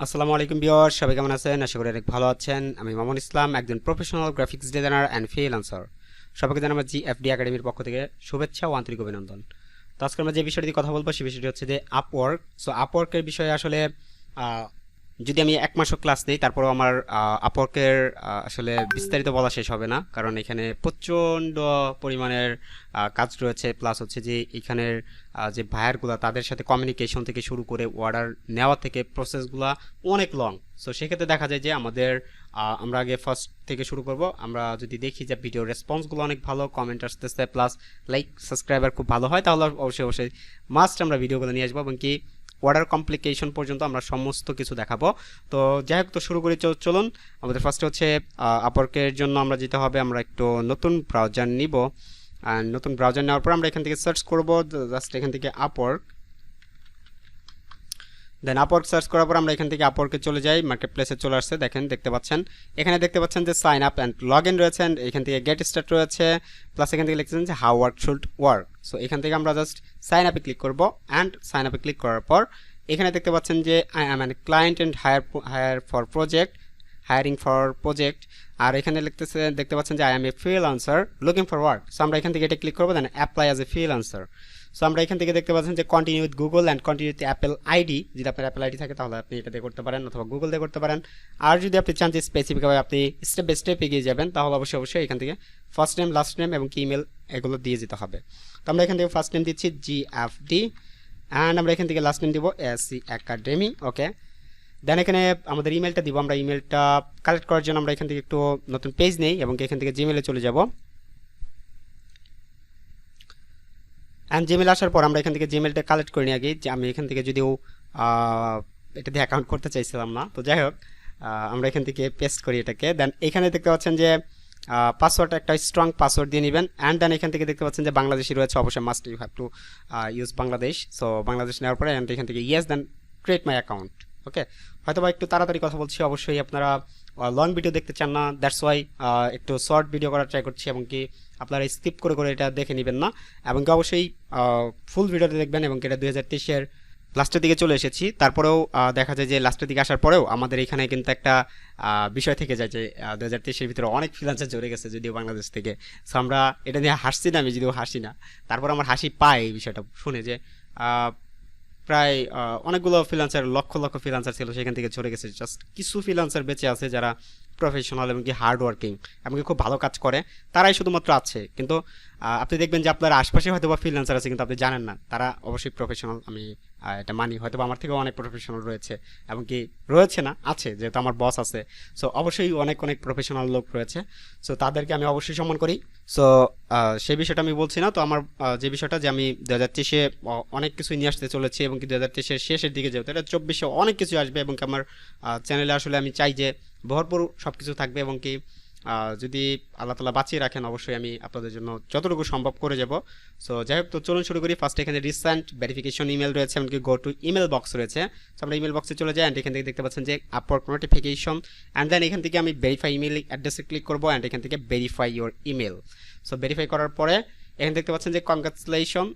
আসসালামু আলাইকুম ভিউয়ার্স, সবাই কেমন আছেন? আশা করি অনেক ভালো আছেন। আমি মামুন ইসলাম, একজন professional graphics designer and freelancer. সবাইকে জানাই আমার GFD একাডেমির পক্ষ থেকে শুভেচ্ছা ও আন্তরিক অভিনন্দন। তো আজকে আমরা যে বিষয়টি কথা বলবো সেই বিষয়টি হচ্ছে যে আপওয়ার্ক। সো আপওয়ার্কের বিষয়ে আসলে আহ, যদি আমি এক মাসও ক্লাস নেই তারপরেও আমার আপওয়ার্কের আসলে বিস্তারিত বলা শেষ হবে না, কারণ এখানে প্রচণ্ড পরিমাণের কাজ রয়েছে। প্লাস হচ্ছে যে এখানের যে ভায়ারগুলো তাদের সাথে কমিউনিকেশন থেকে শুরু করে অর্ডার নেওয়া থেকে প্রসেসগুলো অনেক লং। সো সেক্ষেত্রে দেখা যায় যে আমাদের আমরা আগে ফার্স্ট থেকে শুরু করব। আমরা যদি দেখি যে ভিডিও রেসপন্সগুলো অনেক ভালো, কমেন্ট আসতেছে, প্লাস লাইক সাবস্ক্রাইবার খুব ভালো হয়, তাহলে অবশ্যই অবশ্যই মাস্ট আমরা ভিডিওগুলো নিয়ে আসবো এবং কি অর্ডার কমপ্লিকেশন পর্যন্ত আমরা সমস্ত কিছু দেখাবো। তো যাই হোক, তো শুরু করি। চলুন, আমাদের ফার্স্টে হচ্ছে আপওয়ার্কের জন্য আমরা যেতে হবে, আমরা একটু নতুন ব্রাউজার নিব। আর নতুন ব্রাউজার নেওয়ার পর আমরা এখান থেকে সার্চ করব, জাস্ট এখান থেকে আপওয়ার্ক। দেন আপওয়ার্ক সার্চ করার পর আমরা এখান থেকে আপওয়ার্কে চলে যাই। মার্কেট প্লেসে চলে আসছে, দেখতে পাচ্ছেন। এখানে দেখতে পাচ্ছেন যে sign up and log in রয়েছে, এখান থেকে গেট স্টার্ট রয়েছে, প্লাস এখান থেকে লিখছেন যে how work should work. So এখান থেকে আমরা জাস্ট সাইন আপে ক্লিক করব। অ্যান্ড সাইন আপে ক্লিক করার পর এখানে দেখতে পাচ্ছেন যে I am an client and hire for project, hiring for project. আর এখানে দেখতে পাচ্ছেন যে I am a freelancer looking for work. So আমরা এখান থেকে এটা ক্লিক করবো, then apply as a freelancer. So আমরা এখান থেকে দেখতে পাচ্ছেন যে continue with Google and continue with Apple ID. যদি আপনার অ্যাপেল আইডি থাকে তাহলে আপনি এটা দিয়ে করতে পারেন, অথবা গুগল দিয়ে করতে পারেন। আর যদি আপনি চান যে স্পেসিফিকভাবে আপনি স্টেপ বাই স্টেপ এগিয়ে যাবেন, তাহলে অবশ্যই এখান থেকে ফার্স্ট নেম, লাস্ট নেম এবং কি ইমেল এগুলো দিয়ে যেতে হবে। তো আমরা এখান থেকে ফার্স্ট নেম দিচ্ছি GFD, অ্যান্ড আমরা এখান থেকে লাস্ট নেম দিব SC একাডেমি। ওকে, দেন এখানে আমাদের ইমেলটা দিব। আমরা ইমেলটা কালেক্ট করার জন্য আমরা এখান থেকে একটু নতুন পেজ নেই এবং এখান থেকে জিমেলে চলে যাব। অ্যান্ড জিমেল আসার পর আমরা এখান থেকে জিমেলটা কালেক্ট করে নিই আগে। যে আমি এখান থেকে যদিও এটা দিয়ে অ্যাকাউন্ট করতে চাইছিলাম না, তো যাই হোক আমরা এখান থেকে পেস্ট করি এটাকে। দেন এখানে দেখতে পাচ্ছেন যে পাসওয়ার্ড, একটা স্ট্রং পাসওয়ার্ড দিয়ে নেবেন। অ্যান্ড দেন এখান থেকে দেখতে পাচ্ছেন যে বাংলাদেশি রয়েছে, অবশ্যই must you have to use Bangladesh. So Bangladesh নেওয়ার পরে এখান থেকে yes, then create my account. Okay, হয়তো বা একটু তাড়াতাড়ি কথা বলছি, অবশ্যই আপনারা লং ভিডিও দেখতে চান না, দ্যাটস ওয়াই একটু শর্ট ভিডিও করার ট্রাই করছি, এবং কি আপনারা স্কিপ করে এটা দেখে নেবেন না, এবং কি অবশ্যই ফুল ভিডিওটা দেখবেন। এবং এটা 2023-এর লাস্টের দিকে চলে এসেছি, তারপরেও দেখা যায় যে লাস্টের দিকে আসার পরেও আমাদের এখানে কিন্তু একটা বিষয় থেকে যায় যে 2023-এর ভিতরে অনেক ফ্রিল্যান্সার জড়ে গেছে যদিও বাংলাদেশ থেকে। সো আমরা এটা নিয়ে হাসছি না, আমি যদিও হাসি না, তারপর আমার হাসি পায় এই বিষয়টা শুনে যে প্রায় অনেকগুলো ফ্রিল্যান্সার, লক্ষ লক্ষ ফ্রিল্যান্সার ছিল, সেখান থেকে ঝরে গেছে। জাস্ট কিছু ফ্রিল্যান্সার বেঁচে আছে যারা প্রফেশনাল এবং কি হার্ড ওয়ার্কিং এবং খুব ভালো কাজ করে, তারাই শুধুমাত্র আছে। কিন্তু আপনি দেখবেন যে আপনার আশপাশে হয়তো বা ফ্রিল্যান্সার আছে, কিন্তু আপনি জানেন না তারা অবশ্যই প্রফেশনাল। আমি এটা মানি, হয়তো বা আমার থেকেও অনেক প্রফেশনাল রয়েছে, এবং কি রয়েছে না, আছে, যেহেতু আমার বস আছে। সো অবশ্যই অনেক অনেক প্রফেশনাল লোক রয়েছে, সো তাদেরকে আমি অবশ্যই সম্মান করি। সো সেই বিষয়টা আমি বলছি না। তো আমার যে বিষয়টা যে আমি 2023-এ অনেক কিছু নিয়ে আসতে চলেছি, এবং কি 2023-এর শেষের দিকে যেহেতু এটা 24-এ অনেক কিছু আসবে, এবং কি আমার চ্যানেলে আসলে আমি চাই যে ভরপুর সব কিছু থাকবে, এবং কি যদি আল্লাহ তালা বাঁচিয়ে রাখেন অবশ্যই আমি আপনাদের জন্য যতটুকু সম্ভব করে যাব। সো যাই হোক, তো চলুন শুরু করি। ফার্স্ট এখানে রিসেন্ট ভেরিফিকেশন ইমেল রয়েছে, এমনকি গো টু ইমেল বক্স রয়েছে। সো আমরা ইমেল বক্সে চলে যাই, অ্যান্ড এখান থেকে দেখতে পাচ্ছেন যে আপওয়ার্ক নোটিফিকেশন, অ্যান্ড দেন এখান থেকে আমি ভেরিফাই ইমেল অ্যাড্রেসে ক্লিক করবো, অ্যান্ড এখান থেকে verify your email. So verify করার পরে এখানে দেখতে পাচ্ছেন যে কংগ্রাচুলেশন,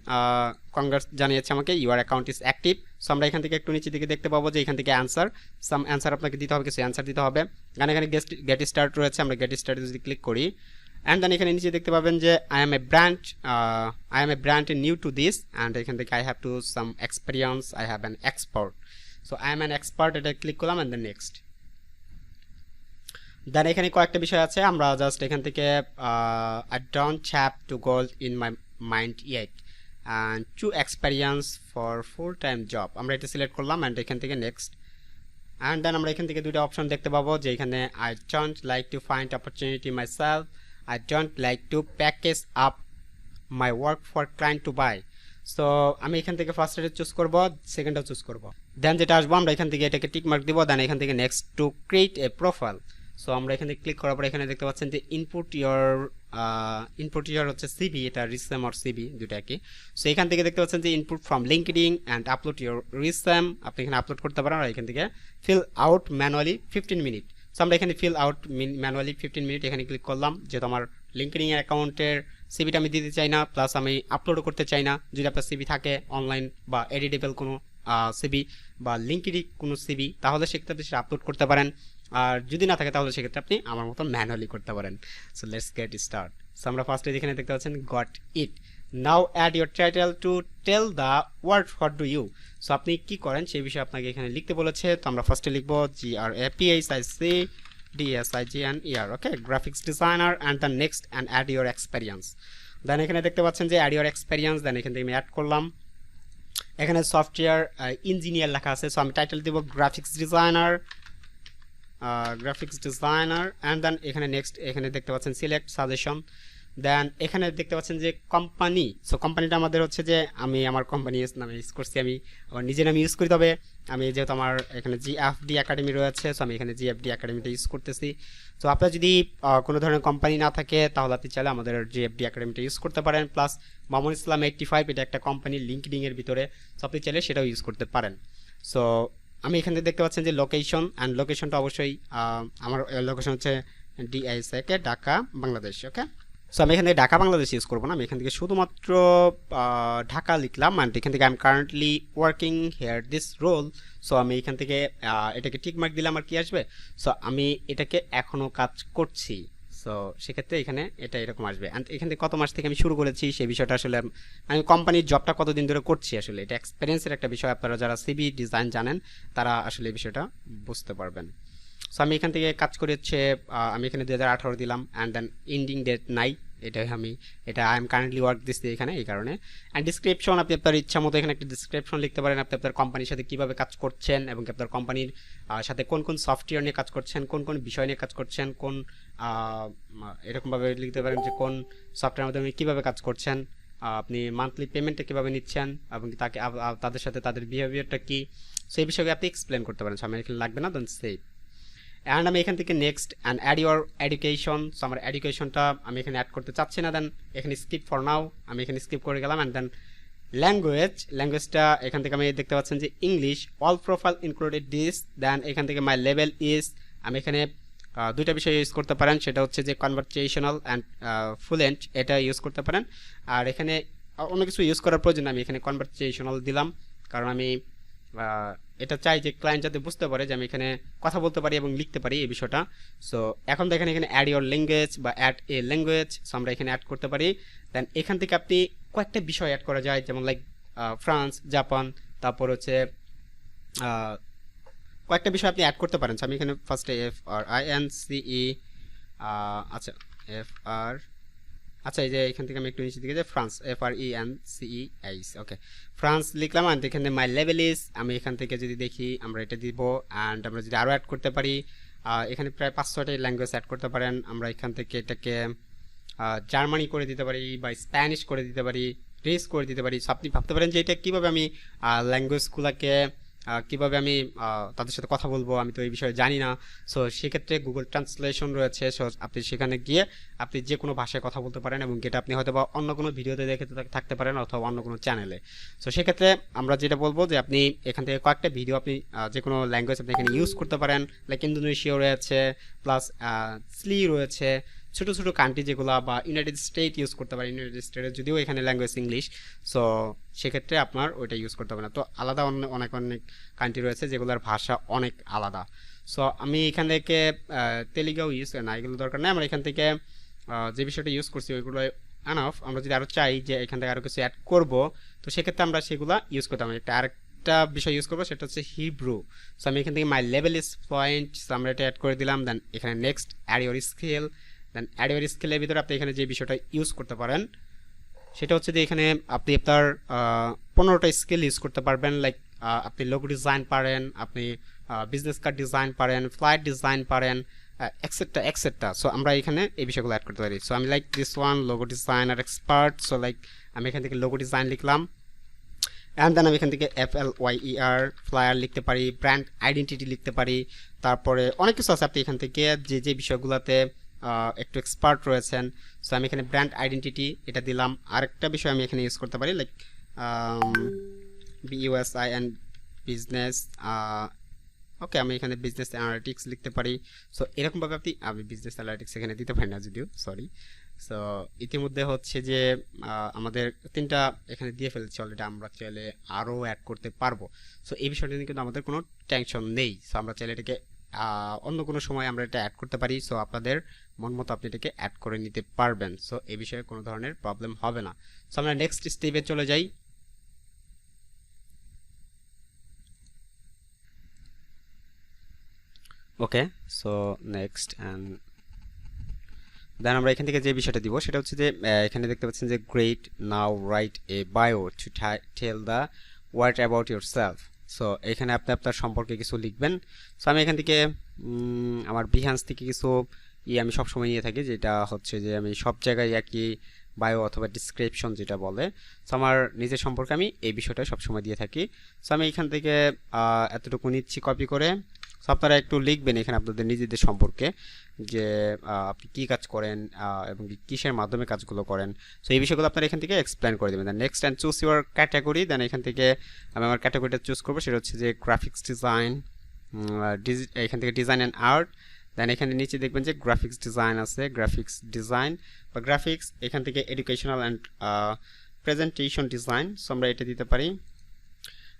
কংগ্রাটস জানিয়েছে আমাকে, your account is active. So আমরা এখান থেকে একটু নিচে দিকে দেখতে পাবো যে এখান থেকে অ্যান্সার আপনাকে দিতে হবে, কিছু অ্যান্সার দিতে হবে। কারণ এখানে গেট স্টার্ট রয়েছে, আমরা গেট স্টার্টে যদি ক্লিক করি, অ্যান্ড দেন এখানে নিচে দেখতে পাবেন যে I am a brand new to this, and এখান থেকে I have to some experience, I have an expert. So I am an expert, এটা ক্লিক করলাম, অ্যান্ড দেন নেক্সট। দেন এখানে কয়েকটা বিষয় আছে, আমরা জাস্ট এখান থেকে I don't have to goal in my mind yet and to experience for full time job, আমরা এটা সিলেক্ট করলাম, অ্যান্ড এখান থেকে নেক্সট। অ্যান্ড দেন আমরা এখান থেকে দুটো অপশন দেখতে পাবো, যে এখানে I don't like to find opportunity my self, I don't like to package up my work for client to buy. So আমি এখান থেকে ফার্স্ট এটা চুজ করবো, সেকেন্ডটাও চুজ করবো। দেন যেটা আসবো আমরা এখান থেকে এটাকে টিক মার্ক দিব, দেন এখান থেকে next to create a profile. So আমরা এখানে ক্লিক করার পর এখানে দেখতে পাচ্ছেন যে ইনপুট ইয়ার হচ্ছে সিভি, এটা রিসেম আর সিভি দুটো একই। সো এখান থেকে দেখতে পাচ্ছেন যে input from LinkedIn and upload your resume, আপনি এখানে আপলোড করতে পারেন। আর এখান থেকে fill out manually 15 minute. So আমরা এখানে ফিল আউট ম্যানুয়ালি 15 মিনিট এখানে ক্লিক করলাম, যেহেতু আমার লিঙ্কডিন অ্যাকাউন্টের সিভিটা আমি দিতে চাই না, প্লাস আমি আপলোডও করতে চাই না। যদি আপনার সিভি থাকে অনলাইন বা এডিটেবল কোনো সিভি বা লিঙ্কেডই কোনো সিভি, তাহলে সেক্ষেত্রে সেটা আপলোড করতে পারেন। আর যদি না থাকে তাহলে সেক্ষেত্রে আপনি আমার মতো ম্যানুয়ালি করতে পারেন। So let's get start. So আমরা ফার্স্টে যেখানে দেখতে পাচ্ছেন got it, now add your title to tell the world what do you. So আপনি কি করেন সেই বিষয়ে আপনাকে এখানে লিখতে বলেছে। তো আমরা ফার্স্টে লিখবো GRAPHICDSIGNER, okay, graphics designer, and the next and add your experience. Then এখানে দেখতে পাচ্ছেন যে অ্যাড ইউর এক্সপেরিয়েন্স, দেন এখান থেকে আমি অ্যাড করলাম। এখানে সফটওয়্যার ইঞ্জিনিয়ার লেখা আছে, সো আমি টাইটেল দেবো গ্রাফিক্স ডিজাইনার, অ্যান্ড দেন এখানে নেক্সট এখানে দেখতে পাচ্ছেন সিলেক্ট সাজেশন। দেন এখানে দেখতে পাচ্ছেন যে কোম্পানি, সো কোম্পানিটা আমাদের হচ্ছে যে আমি আমার কোম্পানি নামে ইউজ করছি, আমি আমার নিজের নামে ইউজ করি। তবে আমি যেহেতু আমার এখানে GFD একাডেমি রয়েছে, সো আমি এখানে GFD একাডেমিটা ইউজ করতেছি। তো আপনার যদি কোনো ধরনের কোম্পানি না থাকে তাহলে আপনি চাইলে আমাদের GFD একাডেমিটা ইউজ করতে পারেন। প্লাস মামুন ইসলাম 85 এটা একটা কোম্পানি লিঙ্কডিং এর ভিতরে, সো আপনি চাইলে সেটাও ইউজ করতে পারেন। সো আমি এখানে দেখতে পাচ্ছেন যে লোকেশন, অ্যান্ড লোকেশনটা অবশ্যই আমার লোকেশন হচ্ছে DISK ঢাকা বাংলাদেশ, ওকে। সো আমি এখান থেকে ঢাকা বাংলাদেশ ইউজ করবো না, আমি এখান থেকে শুধুমাত্র ঢাকা লিখলাম, অ্যান্ড এখান থেকে I am currently working here this role. So আমি এখান থেকে এটাকে টিক মার্ক দিলাম, আর কি আসবে, সো আমি এটাকে এখনও কাজ করছি। সো সেক্ষেত্রে এখানে এটা এরকম আসবে। অ্যান্ড এখান থেকে কত মাস থেকে আমি শুরু করেছি সেই বিষয়টা আসলে আমি কোম্পানির জবটা কতদিন ধরে করছি, আসলে এটা এক্সপিরিয়েন্সের একটা বিষয়। আপনারা যারা সিভি ডিজাইন জানেন তারা আসলে এই বিষয়টা বুঝতে পারবেন। সো আমি এখান থেকে কাজ করে হচ্ছে আমি এখানে 2018 দিলাম, অ্যান্ড দেন এন্ডিং ডেট নাই, এটা আই এম কারেন্টলি ওয়ার্ক দিচ্ছি এখানে, এই কারণে। অ্যান্ড ডিসক্রিপশন আপনি আপনার ইচ্ছা মতো এখানে একটা ডিসক্রিপশন লিখতে পারেন, আপনি আপনার কোম্পানির সাথে কীভাবে কাজ করছেন এবং আপনার কোম্পানির সাথে কোন কোন সফটওয়্যার নিয়ে কাজ করছেন, কোন কোন বিষয় নিয়ে কাজ করছেন, কোন এরকমভাবে লিখতে পারেন যে কোন সফটওয়্যারের মাধ্যমে কীভাবে কাজ করছেন, আপনি মান্থলি পেমেন্টটা কীভাবে নিচ্ছেন এবং তাকে তাদের সাথে তাদের বিহেভিয়ারটা কী, সেই বিষয়ে আপনি এক্সপ্লেন করতে পারেন। সো আমার এখানে লাগবে না, দেন সেভ। অ্যান্ড আমি এখান থেকে next and add your education, so আমার এডুকেশনটা আমি এখানে অ্যাড করতে চাচ্ছি না, দেন এখানে স্কিপ ফর নাও, আমি এখানে স্কিপ করে গেলাম। অ্যান্ড দেন ল্যাঙ্গুয়েজটা এখান থেকে আমি দেখতে পাচ্ছেন যে English, all profile included this. Then এখান থেকে মাই লেভেল ইজ, আমি এখানে দুইটা বিষয় ইউজ করতে পারেন, সেটা হচ্ছে যে কনভারসেশনাল অ্যান্ড ফ্লুয়েন্ট, এটা ইউজ করতে পারেন। আর এখানে অন্য কিছু ইউজ করার প্রয়োজন আমি এখানে কনভারসেশনাল দিলাম, কারণ আমি এটা চাই যে ক্লায়েন্ট যাতে বুঝতে পারে যে আমি এখানে কথা বলতে পারি এবং লিখতে পারি এই বিষয়টা। সো এখন দেখেন এখানে অ্যাড ইউর ল্যাঙ্গুয়েজ বা অ্যাড এ ল্যাঙ্গুয়েজ, সো আমরা এখানে অ্যাড করতে পারি। দেন এখান থেকে আপনি কয়েকটা বিষয় অ্যাড করা যায়, যেমন লাইক ফ্রান্স, জাপান, তারপর হচ্ছে কয়েকটা বিষয় আপনি অ্যাড করতে পারেন। সো আমি এখানে ফার্স্টে FRINCE, আচ্ছা FR, আচ্ছা এই যে এখান থেকে আমি একটু নিচে দিকে যে ফ্রান্স, FRENCES, ওকে, ফ্রান্স লিখলাম। অ্যান্ড এখানে মাই লেভেল ইজ, আমি এখান থেকে যদি দেখি আমরা এটা দিব। অ্যান্ড আমরা যদি আরও অ্যাড করতে পারি, এখানে প্রায় 5-6টা ল্যাঙ্গুয়েজ অ্যাড করতে পারেন। আমরা এখান থেকে এটাকে জার্মানি করে দিতে পারি বা স্প্যানিশ করে দিতে পারি, গ্রিস করে দিতে পারি। সো আপনি ভাবতে পারেন যে এটা কীভাবে আমি ল্যাঙ্গুয়েজগুলোকে কীভাবে আমি তাদের সাথে কথা বলবো, আমি তো এই বিষয়ে জানি না। সো সেক্ষেত্রে গুগল ট্রান্সলেশন রয়েছে, সো আপনি সেখানে গিয়ে আপনি যে কোনো ভাষায় কথা বলতে পারেন, এবং এটা আপনি হয়তো বা অন্য কোনো ভিডিওতে দেখে থাকতে পারেন অথবা অন্য কোনো চ্যানেলে। সো সেক্ষেত্রে আমরা যেটা বলবো যে আপনি এখান থেকে কয়েকটা ভিডিও আপনি যে কোনো ল্যাঙ্গুয়েজ আপনি এখানে ইউজ করতে পারেন, লাইক ইন্দোনেশিয়া রয়েছে, প্লাস চিলি রয়েছে, ছোটো ছোটো কান্ট্রি যেগুলো, বা ইউনাইটেড স্টেট ইউজ করতে পারেন। ইউনাইটেড স্টেটের যদিও এখানে ল্যাঙ্গুয়েজ ইংলিশ, সো সেক্ষেত্রে আপনার ওইটা ইউজ করতে হবে না। তো আলাদা অনেক অনেক কান্ট্রি রয়েছে যেগুলোর ভাষা অনেক আলাদা। সো আমি এখান থেকে তেলেগুও ইউজ না, এগুলো দরকার নেই। আমরা এখান থেকে যে বিষয়টা ইউজ করছি ওইগুলো এনাফ। আমরা যদি আরও চাই যে এখান থেকে আরও কিছু অ্যাড করবো, তো সেক্ষেত্রে আমরা সেগুলো ইউজ করতে হবে। আরেকটা বিষয় ইউজ করবো, সেটা হচ্ছে হিব্রু। সো আমি এখান থেকে my level is fluent, so আমরা এটা অ্যাড করে দিলাম। দেন এখানে next add your skill, then add your স্কিলের ভিতরে আপনি এখানে যে বিষয়টা ইউজ করতে পারেন সেটা হচ্ছে যে এখানে আপনি আপনার 15টা স্কিল ইউজ করতে পারবেন। লাইক আপনি লোগো ডিজাইন পারেন, আপনি বিজনেস কার্ড ডিজাইন পারেন, ফ্লাইট ডিজাইন পারেন, এক্সেট্রা এক্সেট্রা। সো আমরা এখানে এই বিষয়গুলো অ্যাড করতে পারি। সো আমি like this one logo designer expert, so like আমি এখান থেকে লোগো ডিজাইন লিখলাম। অ্যান্ড দেন আমি এখান থেকে FLYER ফ্লায়ার লিখতে পারি, ব্র্যান্ড আইডেন্টিটি লিখতে পারি, তারপরে অনেক কিছু আছে। আপনি এখান থেকে যে যে বিষয়গুলোতে একটু এক্সপার্ট রয়েছেন, সো আমি এখানে ব্র্যান্ড আইডেন্টিটি এটা দিলাম। আরেকটা বিষয় আমি এখানে ইউজ করতে পারি, লাইক BUSI অ্যান্ড বিজনেস, ওকে, আমি এখানে বিজনেস অ্যানালিটিক্স লিখতে পারি। সো এরকমভাবে আমি বিজনেস অ্যানালিটিক্স এখানে দিতে পারি না যদিও, সরি। সো ইতিমধ্যে হচ্ছে যে আমাদের তিনটা এখানে দিয়ে ফেলেছি অলরেডি, আমরা চাইলে আরও অ্যাড করতে পারবো। সো এই বিষয়টা নিয়ে কিন্তু আমাদের কোনো টেনশন নেই। সো আমরা চাইলে এটাকে অন্য কোনো সময় আমরা এটা অ্যাড করতে পারি। সো আপনাদের মন মতো আপনি এটাকে অ্যাড করে নিতে পারবেন। সো এই বিষয়ে কোনো ধরনের প্রবলেম হবে না। সো আমরা নেক্সট স্টেপে চলে যাই। ওকে, সো নেক্সট অ্যান্ড দেন আমরা এখান থেকে যে বিষয়টা দিব সেটা হচ্ছে যে এখানে দেখতে পাচ্ছেন যে great, now write a bio to tell the world about your self. So এখানে আপনি আপনার সম্পর্কে কিছু লিখবেন। সো আমি এখান থেকে আমার বিহান্স থেকে কিছু আমি সবসময় নিয়ে থাকি, যেটা হচ্ছে যে আমি সব জায়গায় একই বায়ো অথবা ডিসক্রিপশন যেটা বলে। সো আমার নিজের সম্পর্কে আমি এই বিষয়টা সবসময় দিয়ে থাকি। সো আমি এখান থেকে এতটুকু নিচ্ছি কপি করে। সো আপনারা একটু লিখবেন এখানে আপনাদের নিজেদের সম্পর্কে, যে আপনি কী কাজ করেন এবং কিসের মাধ্যমে কাজগুলো করেন। সো এই বিষয়গুলো আপনারা এখান থেকে এক্সপ্লেন করে দেবেন। Then next and choose your category. Then এখান থেকে আমি আমার ক্যাটাগরিটা চুজ করবো, সেটা হচ্ছে যে গ্রাফিক্স ডিজাইন, এখান থেকে ডিজাইন অ্যান্ড আর্ট। দেন এখানে নিচে দেখবেন যে গ্রাফিক্স ডিজাইন আছে, গ্রাফিক্স ডিজাইন বা গ্রাফিক্স। এখান থেকে educational and presentation design. So আমরা এটা দিতে পারি।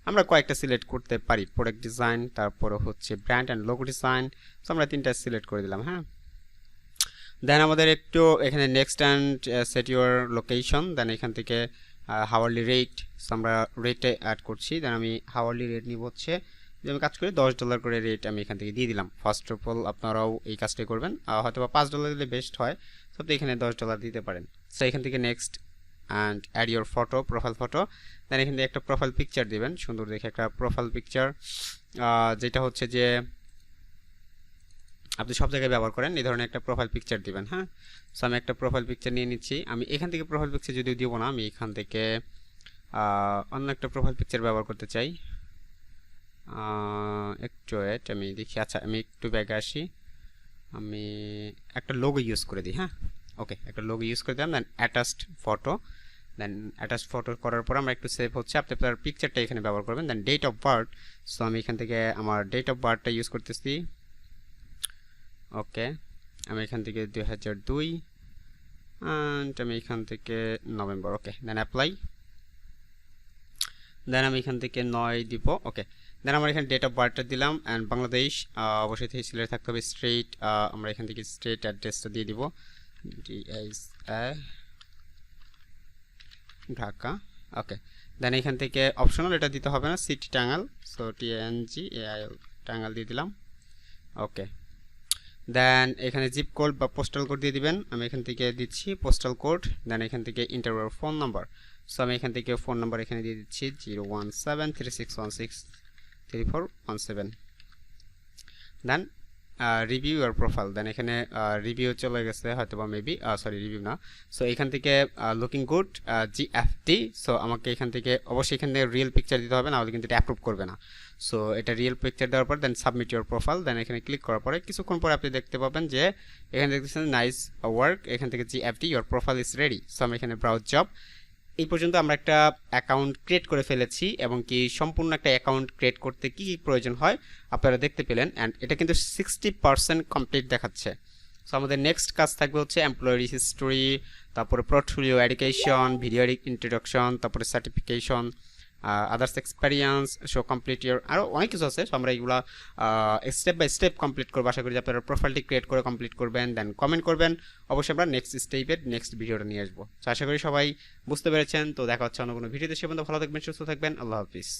আমরা কয়েকটা সিলেক্ট করতে পারি, প্রোডাক্ট ডিজাইন, তারপরে হচ্ছে brand and logo design. So আমরা তিনটা সিলেক্ট করে দিলাম। হ্যাঁ, দেন আমাদের একটু এখানে next and set your location. Then এখান থেকে হাওয়ারলি রেট। সো আমরা রেটে অ্যাড করছি। দেন আমি হাওয়ারলি রেট নিব হচ্ছে যে আমি কাজ করি $10 করে রেট আমি এখান থেকে দিয়ে দিলাম। ফার্স্ট অফ অল আপনারাও এই কাজটাই করবেন, হয়তো বা $5 দিলে বেস্ট হয়। সো তো এখানে $10 দিতে পারেন। সো এখান থেকে next and add your photo, profile photo. Then এখান থেকে একটা প্রোফাইল পিকচার দিবেন, সুন্দর দেখে একটা প্রোফাইল পিকচার, যেটা হচ্ছে যে আপনি সব জায়গায় ব্যবহার করেন, এই ধরনের একটা প্রোফাইল পিকচার দিবেন। হ্যাঁ, সো আমি একটা প্রোফাইল পিকচার নিয়ে নিচ্ছি। আমি এখান থেকে প্রোফাইল পিকচার যদিও দিব না, আমি এখান থেকে অন্য একটা প্রোফাইল পিকচার ব্যবহার করতে চাই। একটু ওয়েট, আমি দেখি। আচ্ছা, আমি একটু ব্যাগে আসি, আমি একটা লোগো ইউজ করে দিই। হ্যাঁ, ওকে, একটা লোগো ইউজ করে দিলাম। দেন অ্যাটাচড ফটো। দেন অ্যাটাচ ফটো করার পর আমরা একটু সেভ হচ্ছে, আপনি আপনার পিকচারটা এখানে ব্যবহার করবেন। দেন ডেট অফ বার্থ। সো আমি এখান থেকে আমার ডেট অফ বার্থটা ইউজ করতেছি। ওকে, আমি এখান থেকে 2002 অ্যান্ড আমি এখান থেকে নভেম্বর। ওকে, দেন অ্যাপ্লাই। দেন আমি এখান থেকে 9 দিব। ওকে, দেন আমরা এখানে ডেট অফ বার্থটা দিলাম অ্যান্ড বাংলাদেশ, অবশ্যই সিলেক্ট থাকতে হবে স্ট্রেট। আমরা এখান থেকে স্ট্রেট অ্যাড্রেসটা দিয়ে দিব, ঢাকা। ওকে, দেন এখান থেকে অপশনাল এটা দিতে হবে না, সিটি টাঙ্গাল। সো TNGAIL টাঙ্গাল দিয়ে দিলাম। ওকে, দেন এখানে জিপ কোড বা পোস্টাল কোড দিয়ে দিবেন। আমি এখান থেকে দিচ্ছি পোস্টাল কোড। দেন এখান থেকে inter your phone number. So আমি এখান থেকে ফোন নাম্বার এখানে দিয়ে দিচ্ছি 01736163417। দেন রিভিউ ইউর প্রোফাইল। দেন এখানে রিভিউ চলে গেছে হয়তো বা মেবি, সরি রিভিউ না। সো এখান থেকে লুকিং গুড GFD। সো আমাকে এখান থেকে অবশ্যই এখান থেকে রিয়েল পিকচার দিতে হবে, নাহলে কিন্তু এটা অ্যাপ্রুভ করবে না। সো এটা রিয়েল পিকচার দেওয়ার পর দেন সাবমিট ইউর প্রোফাইল। দেন এখানে ক্লিক করার পরে কিছুক্ষণ পরে আপনি দেখতে পাবেন যে এখানে দেখতেছেন নাইস ওয়ার্ক, এখান থেকে GFD your profile is ready. So আমি এখানে ব্রাউজ জব। এই পর্যন্ত আমরা একটা অ্যাকাউন্ট ক্রিয়েট করে ফেলেছি, এবং কি সম্পূর্ণ একটা অ্যাকাউন্ট ক্রিয়েট করতে কী কী প্রয়োজন হয় আপনারা দেখতে পেলেন। অ্যান্ড এটা কিন্তু 60% কমপ্লিট দেখাচ্ছে। সো আমাদের নেক্সট কাজ থাকবে হচ্ছে এমপ্লয়ি হিস্টোরি, তারপরে পোর্টফোলিও, এডুকেশন, ভিডিও ইন্ট্রোডাকশন, তারপরে certification, others experience, show complete year, আরও অনেক কিছু আছে। সো আমরা এগুলো স্টেপ বাই স্টেপ কমপ্লিট করবো। আশা করি যে আপনারা প্রোফাইলটি ক্রিয়েট করে কমপ্লিট করবেন, দেন কমেন্ট করবেন। অবশ্যই আমরা নেক্সট স্টেপের নেক্সট ভিডিওটা নিয়ে আসবো। তো আশা করি সবাই বুঝতে পেরেছেন। তো দেখা হচ্ছে অন্য কোনো ভিডিওতে, সে পর্যন্ত ভালো থাকবেন, সুস্থ থাকবেন। আল্লাহ হাফিজ।